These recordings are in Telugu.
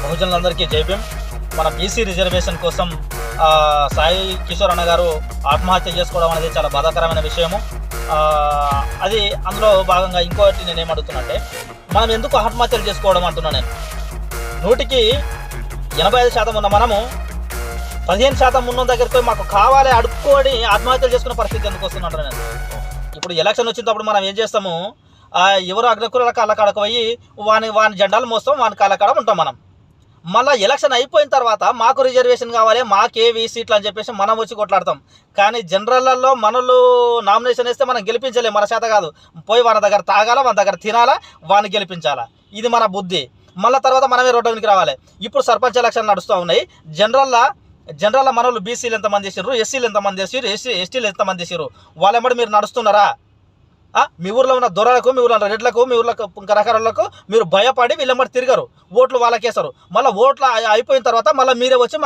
బహుజనులందరికీ జై భీమ్. మన బీసీ రిజర్వేషన్ కోసం సాయి కిషోర్ అన్న గారు ఆత్మహత్య చేసుకోవడం అనేది చాలా బాధాకరమైన విషయము. అది అందులో భాగంగా ఇంకోటి నేను ఏమడుగుతున్నంటే, మనం ఎందుకు ఆత్మహత్యలు చేసుకోవడం అంటున్నా. నేను 100కి 85% ఉన్న మనము 15% ఉన్న దగ్గరికి పోయి మాకు కావాలి అడుక్కొని ఆత్మహత్యలు చేసుకునే పరిస్థితి ఎందుకు వస్తుందంటారు. నేను ఇప్పుడు ఎలక్షన్ వచ్చినప్పుడు మనం ఏం చేస్తాము, ఎవరు అగ్రకుల కాళ్ళకాడకు పోయి వాని జెండాలు మోస్తాం, వాని కాళ్ళకాడ ఉంటాం. మనం మళ్ళీ ఎలక్షన్ అయిపోయిన తర్వాత మాకు రిజర్వేషన్ కావాలి, మాకేవి సీట్లు అని చెప్పేసి మనం వచ్చి కొట్లాడతాం. కానీ జనరల్లో మనలు నామినేషన్ వేస్తే మనం గెలిపించలేం, మన చేత కాదు. పోయి వాని దగ్గర తాగాల, వాని దగ్గర తినాలా, వాని గెలిపించాలా. ఇది మన బుద్ధి. మళ్ళీ తర్వాత మనమే రోడ్డు మీదకి రావాలి. ఇప్పుడు సర్పంచ్ ఎలక్షన్ నడుస్తూ ఉన్నాయి. జనరల్లో మనలు బీసీలు ఎంతమంది చేసారు, ఎస్సీలు ఎంతమంది చేసారు, ఎస్టీలు ఎంతమంది చేసారు, వాళ్ళెమ్మడి మీరు నడుస్తున్నారా? మీ ఊర్లో ఉన్న దొరలకు, మీ ఊర్లో ఉన్న రెడ్లకు, మీ ఊర్లో కరకరలకు మీరు భయపడి వీళ్ళెమ్మడి తిరిగారు, ఓట్లు వాళ్ళకేసారు. మళ్ళీ ఓట్లు అయిపోయిన తర్వాత మళ్ళీ మీరే వచ్చి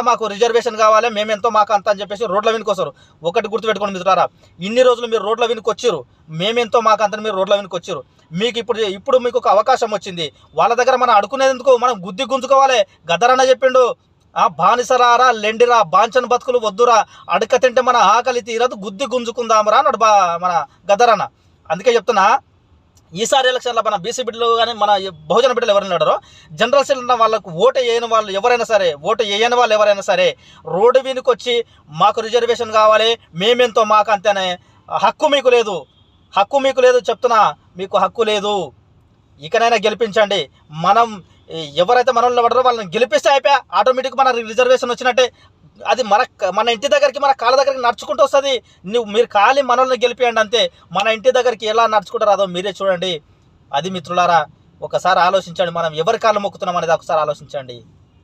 మాకు రిజర్వేషన్ కావాలి, మేమెంతో మాకు అంత అని చెప్పేసి రోడ్ల వెనుక వస్తారు. ఒకటి గుర్తుపెట్టుకోండి మిత్రులారా, ఇన్ని రోజులు మీరు రోడ్ల వెనుక వచ్చారు, మేమెంతో మాకు అంత మీరు రోడ్ల వెనుక వచ్చారు. మీకు ఇప్పుడు మీకు ఒక అవకాశం వచ్చింది. వాళ్ళ దగ్గర మనం అడుకునేందుకు మనం గుద్ది గుంజుకోవాలి. గద్దరన్న చెప్పిండు, బానిసరారా లెండిరా, బాంచన్ బతుకులు వద్దురా, అడక తింటే మన ఆకలి తీరదు, గుద్ది గుంజుకుందామరా అన్నాడు మన గద్దరన్న. అందుకే చెప్తున్నా, ఈసారి ఎలక్షన్లో మన బీసీ బిడ్డలు కానీ మన బహుజన బిడ్డలు ఎవరైనా ఉన్నారో, జనరల్ సీట్ ఉన్న వాళ్ళకు ఓటు వేయని వాళ్ళు ఎవరైనా సరే రోడ్డు వీనికి వచ్చి మాకు రిజర్వేషన్ కావాలి, మేమెంతో మాకు అంతేనే, హక్కు మీకు లేదు చెప్తున్నా, మీకు హక్కు లేదు. ఇకనైనా గెలిపించండి. మనం ఎవరైతే మనల్ని పడరో వాళ్ళని గెలిపిస్తే అయిపోయా, ఆటోమేటిక్ మన రిజర్వేషన్ వచ్చినట్టే. అది మన ఇంటి దగ్గరికి, మన కాళ్ళ దగ్గరికి నడుచుకుంటూ వస్తుంది. మీరు ఖాళీ మనల్ని గెలిపియండి అంతే. మన ఇంటి దగ్గరికి ఎలా నడుచుకుంటారో అదో మీరే చూడండి. అది మిత్రులారా, ఒకసారి ఆలోచించండి. మనం ఎవరి కాళ్ళు మొక్కుతున్నాం అనేది ఒకసారి ఆలోచించండి.